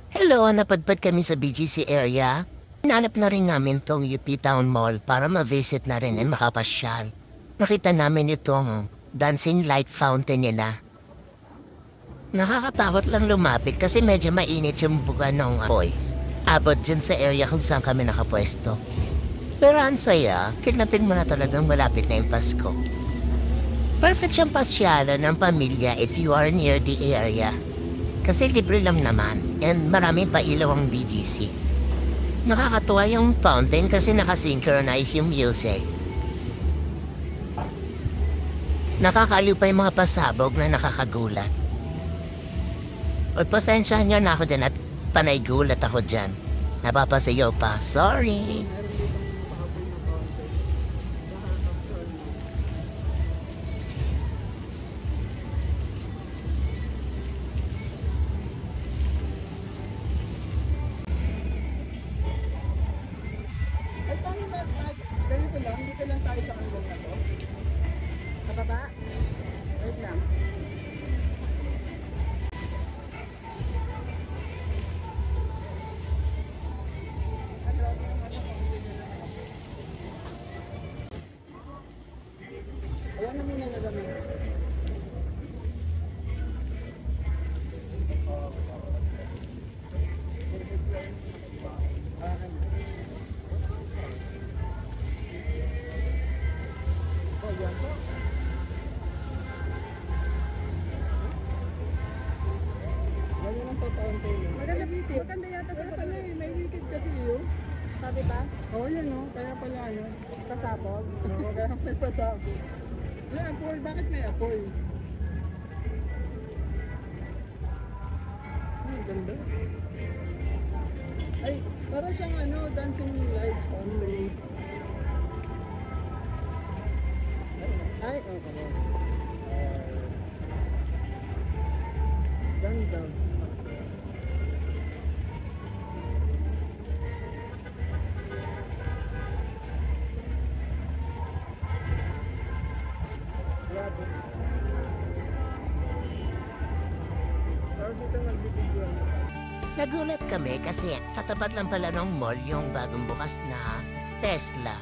Hello, napadpad kami sa BGC area. Hinanap na rin namin tong UP Town Mall para ma-visit na rin at makapasyal. Nakita namin itong dancing light fountain nila. Nakakatakot lang lumapit kasi medyo mainit yung buga ng apoy. Abot dyan sa area kung saan kami nakapwesto. Pero ang saya, kidnapin mo na talagang malapit na yung Pasko. Perfect siyang pasyalan ng pamilya if you are near the area. Kasi libre lang naman and maraming pailaw ang BGC. Nakakatuwa yung fountain kasi nakasynchronize yung music. Nakakaliw pa yung mga pasabog na nakakagulat. Pagpasensyahan niyo na ako dyan at panay gulat ako dyan. Napapasayaw pa. Sorry. Ay, paano ba? Ganito lang, dito lang tayo sa kanilong na to. Sa baba? Wait lang. Ayan na muna na gawin. Oh, yan po. Ganyan ang totoong tulong. Maganda wikid. Maganda yata sa pala eh. May wikid kasi yun. Sabi ba? Oo, yan o. Kaya pala yun. Pasabog? Oo, kaya may pasabog. May apoy. Bakit may apoy? Ay, ganda. Ay, para siyang ano, dancing light only. Ay, okay. Ganda. Grabe. Tapos dito nagbibigyo. Nagulat kami kasi katapat lang pala ng mall yung bagong bukas na Tesla.